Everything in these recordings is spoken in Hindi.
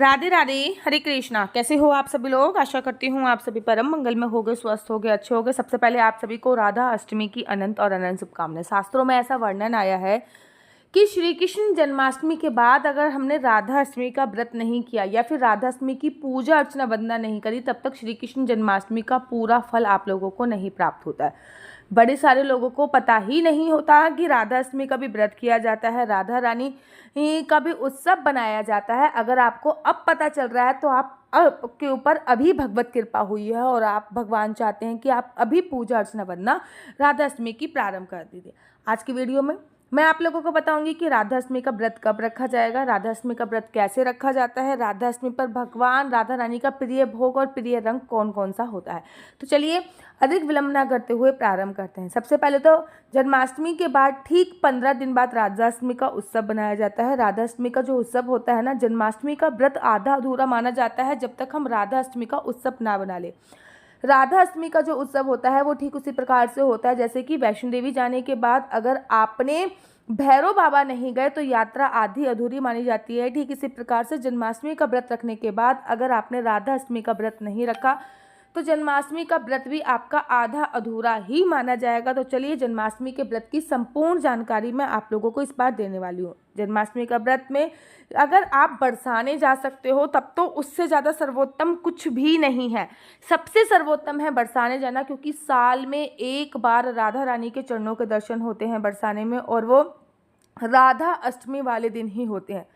राधे राधे, हरे कृष्णा। कैसे हो आप सभी लोग? आशा करती हूँ आप सभी परम मंगल में होगे, स्वस्थ होगे, अच्छे होगे। सबसे पहले आप सभी को राधा अष्टमी की अनंत और अनंत शुभकामनाएं। शास्त्रों में ऐसा वर्णन आया है कि श्री कृष्ण जन्माष्टमी के बाद अगर हमने राधा अष्टमी का व्रत नहीं किया या फिर राधा अष्टमी की पूजा अर्चना वंदना नहीं करी, तब तक श्री कृष्ण जन्माष्टमी का पूरा फल आप लोगों को नहीं प्राप्त होता है। बड़े सारे लोगों को पता ही नहीं होता कि राधा अष्टमी का भी व्रत किया जाता है, राधा रानी का भी उत्सव बनाया जाता है। अगर आपको अब पता चल रहा है तो आप के ऊपर अभी भगवत कृपा हुई है और आप भगवान चाहते हैं कि आप अभी पूजा अर्चना वंदना राधा अष्टमी की प्रारंभ कर दीजिए। आज की वीडियो में मैं आप लोगों को बताऊंगी कि राधा अष्टमी का व्रत कब रखा जाएगा, राधा अष्टमी का व्रत कैसे रखा जाता है, राधा अष्टमी पर भगवान राधा रानी का प्रिय भोग और प्रिय रंग कौन कौन सा होता है। तो चलिए अधिक विलंब न करते हुए प्रारंभ करते हैं। सबसे पहले तो जन्माष्टमी के बाद ठीक 15 दिन बाद राधा अष्टमी का उत्सव बनाया जाता है। राधा अष्टमी का जो उत्सव होता है ना, जन्माष्टमी का व्रत आधा अधूरा माना जाता है जब तक हम राधा अष्टमी का उत्सव ना बना ले। राधा अष्टमी का जो उत्सव होता है वो ठीक उसी प्रकार से होता है जैसे कि वैष्णो देवी जाने के बाद अगर आपने भैरव बाबा नहीं गए तो यात्रा आधी अधूरी मानी जाती है। ठीक इसी प्रकार से जन्माष्टमी का व्रत रखने के बाद अगर आपने राधा अष्टमी का व्रत नहीं रखा तो जन्माष्टमी का व्रत भी आपका आधा अधूरा ही माना जाएगा। तो चलिए जन्माष्टमी के व्रत की संपूर्ण जानकारी मैं आप लोगों को इस बार देने वाली हूँ। जन्माष्टमी का व्रत में अगर आप बरसाने जा सकते हो तब तो उससे ज़्यादा सर्वोत्तम कुछ भी नहीं है। सबसे सर्वोत्तम है बरसाने जाना, क्योंकि साल में एक बार राधा रानी के चरणों के दर्शन होते हैं बरसाने में, और वो राधा अष्टमी वाले दिन ही होते हैं।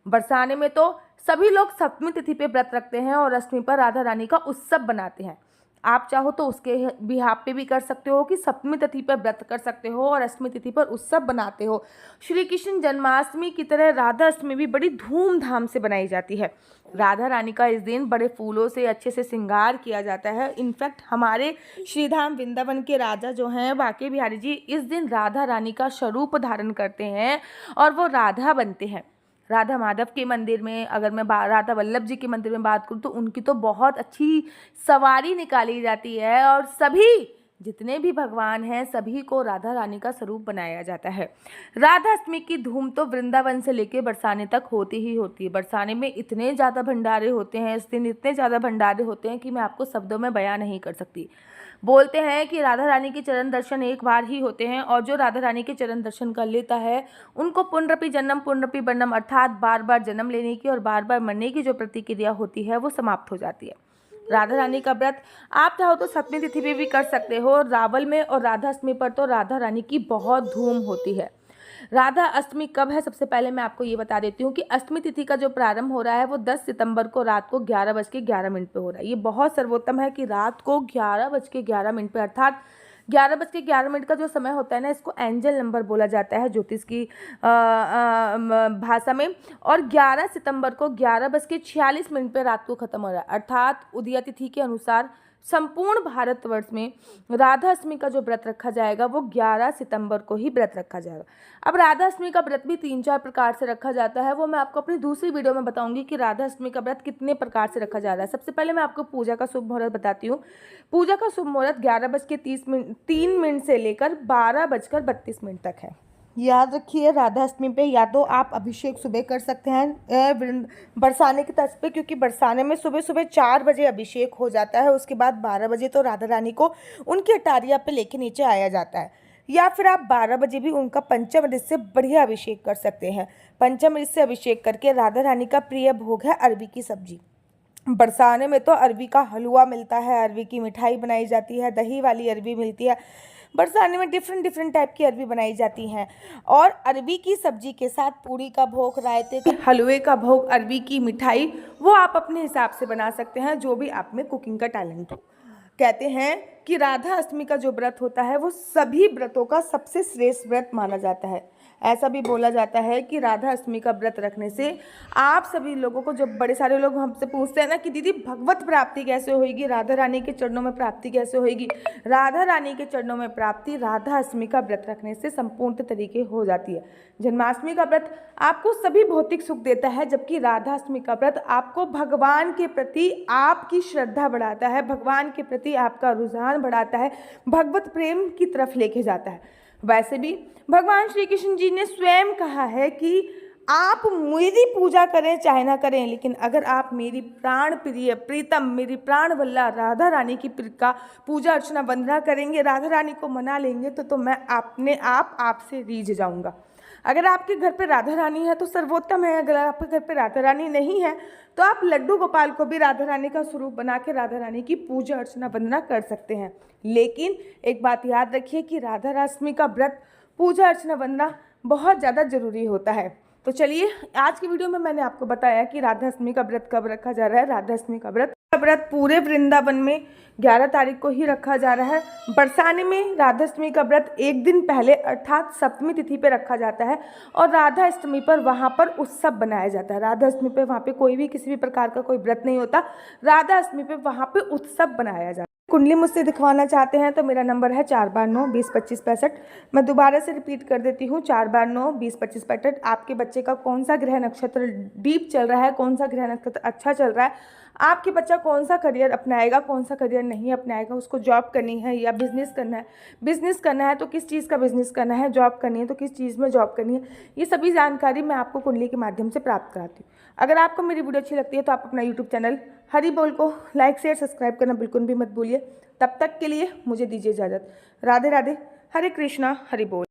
बरसाने में तो सभी लोग सप्तमी तिथि पे व्रत रखते हैं और अष्टमी पर राधा रानी का उत्सव बनाते हैं। आप चाहो तो उसके बिहाफ पे भी कर सकते हो कि सप्तमी तिथि पर व्रत कर सकते हो और अष्टमी तिथि पर उत्सव बनाते हो। श्री कृष्ण जन्माष्टमी की तरह राधा अष्टमी भी बड़ी धूमधाम से बनाई जाती है। राधा रानी का इस दिन बड़े फूलों से अच्छे से श्रृंगार किया जाता है। इनफैक्ट हमारे श्रीधाम वृंदावन के राजा जो हैं बांके बिहारी जी इस दिन राधा रानी का स्वरूप धारण करते हैं और वो राधा बनते हैं। राधा माधव के मंदिर में अगर मैं राधा वल्लभ जी के मंदिर में बात करूँ तो उनकी तो बहुत अच्छी सवारी निकाली जाती है और सभी जितने भी भगवान हैं सभी को राधा रानी का स्वरूप बनाया जाता है। राधा अष्टमी की धूम तो वृंदावन से लेकर बरसाने तक होती ही होती है। बरसाने में इतने ज़्यादा भंडारे होते हैं, इस दिन इतने ज़्यादा भंडारे होते हैं कि मैं आपको शब्दों में बयां नहीं कर सकती। बोलते हैं कि राधा रानी के चरण दर्शन एक बार ही होते हैं और जो राधा रानी के चरण दर्शन कर लेता है उनको पुनरपि जन्म पुनरपि वर्णम अर्थात बार बार जन्म लेने की और बार बार मरने की जो प्रतिक्रिया होती है वो समाप्त हो जाती है। राधा रानी का व्रत आप चाहो तो सप्तमी तिथि पे भी कर सकते हो। रावल में और राधा अष्टमी पर तो राधा रानी की बहुत धूम होती है। राधा अष्टमी कब है, सबसे पहले मैं आपको ये बता देती हूँ कि अष्टमी तिथि का जो प्रारंभ हो रहा है वो 10 सितंबर को रात को 11:11 पे हो रहा है। ये बहुत सर्वोत्तम है कि रात को 11:11 पे अर्थात 11:11 का जो समय होता है ना, इसको एंजल नंबर बोला जाता है ज्योतिष की भाषा में। और 11 सितंबर को 11:46 पे रात को खत्म हो रहा है। अर्थात उदया तिथि के अनुसार संपूर्ण भारतवर्ष में राधा अष्टमी का जो व्रत रखा जाएगा वो 11 सितंबर को ही व्रत रखा जाएगा। अब राधा अष्टमी का व्रत भी 3-4 प्रकार से रखा जाता है, वो मैं आपको अपनी दूसरी वीडियो में बताऊंगी कि राधा अष्टमी का व्रत कितने प्रकार से रखा जा रहा है। सबसे पहले मैं आपको पूजा का शुभ मुहूर्त बताती हूँ। पूजा का शुभ मुहूर्त 11:3 से लेकर 12:32 तक है। याद रखिए राधा अष्टमी पे या तो आप अभिषेक सुबह कर सकते हैं बरसाने के तर्ज पे, क्योंकि बरसाने में सुबह सुबह 4 बजे अभिषेक हो जाता है। उसके बाद 12 बजे तो राधा रानी को उनकी अटारिया पे लेके नीचे आया जाता है। या फिर आप 12 बजे भी उनका पंचामृत से बढ़िया अभिषेक कर सकते हैं। पंचामृत से अभिषेक करके राधा रानी का प्रिय भोग है अरबी की सब्जी। बरसाने में तो अरबी का हलवा मिलता है, अरबी की मिठाई बनाई जाती है, दही वाली अरबी मिलती है। बरसाने में डिफरेंट टाइप की अरबी बनाई जाती हैं और अरबी की सब्जी के साथ पूड़ी का भोग, रायते के हलवे का भोग, अरबी की मिठाई वो आप अपने हिसाब से बना सकते हैं, जो भी आप में कुकिंग का टैलेंट हो। कहते हैं कि राधा अष्टमी का जो व्रत होता है वो सभी व्रतों का सबसे श्रेष्ठ व्रत माना जाता है। ऐसा भी बोला जाता है कि राधा अष्टमी का व्रत रखने से आप सभी लोगों को, जब बड़े सारे लोग हमसे पूछते हैं ना कि दीदी भगवत प्राप्ति कैसे होगी, राधा रानी के चरणों में प्राप्ति कैसे होगी, राधा रानी के चरणों में प्राप्ति राधा अष्टमी का व्रत रखने से संपूर्ण तरीके हो जाती है। जन्माष्टमी का व्रत आपको सभी भौतिक सुख देता है, जबकि राधा अष्टमी का व्रत आपको भगवान के प्रति आपकी श्रद्धा बढ़ाता है, भगवान के प्रति आपका रुझान बढ़ाता है, भगवत प्रेम की तरफ लेके जाता है। वैसे भी भगवान श्री कृष्ण जी ने स्वयं कहा है कि आप मेरी पूजा करें चाहे ना करें, लेकिन अगर आप मेरी प्राण प्रिय प्रीतम मेरी प्राण वल्ला राधा रानी की का पूजा अर्चना वंदना करेंगे, राधा रानी को मना लेंगे, तो मैं अपने आप आपसे रीझ जाऊंगा। अगर आपके घर पे राधा रानी है तो सर्वोत्तम है, अगर आपके घर पे राधा रानी नहीं है तो आप लड्डू गोपाल को भी राधा रानी का स्वरूप बना के राधा रानी की पूजा अर्चना वंदना कर सकते हैं। लेकिन एक बात याद रखिए कि राधा अष्टमी का व्रत पूजा अर्चना वंदना बहुत ज़्यादा जरूरी होता है। तो चलिए, आज की वीडियो में मैंने आपको बताया कि राधा अष्टमी का व्रत कब रखा जा रहा है। राधा अष्टमी का व्रत पूरे वृंदावन में 11 तारीख को ही रखा जा रहा है। बरसाने में राधा अष्टमी का व्रत एक दिन पहले अर्थात सप्तमी तिथि पे रखा जाता है और राधा अष्टमी पर वहाँ पर उत्सव बनाया जाता है। राधा अष्टमी पे वहाँ पे कोई भी किसी भी प्रकार का कोई व्रत नहीं होता, राधा अष्टमी पे वहाँ पे उत्सव बनाया जाता है। कुंडली मुझसे दिखवाना चाहते हैं तो मेरा नंबर है 4/9/20/25/65। मैं दोबारा से रिपीट कर देती हूँ, 4/9/20/25/65। आपके बच्चे का कौन सा ग्रह नक्षत्र डीप चल रहा है, कौन सा ग्रह नक्षत्र अच्छा चल रहा है, आपके बच्चा कौन सा करियर अपनाएगा, कौन सा करियर नहीं अपनाएगा, उसको जॉब करनी है या बिजनेस करना है, बिजनेस करना है तो किस चीज़ का बिजनेस करना है, जॉब करनी है तो किस चीज़ में जॉब करनी है, ये सभी जानकारी मैं आपको कुंडली के माध्यम से प्राप्त कराती हूँ। अगर आपको मेरी वीडियो अच्छी लगती है तो आप अपना यूट्यूब चैनल हरि बोल को लाइक शेयर सब्सक्राइब करना बिल्कुल भी मत भूलिए। तब तक के लिए मुझे दीजिए इजाज़त। राधे राधे, हरे कृष्णा, हरि बोल।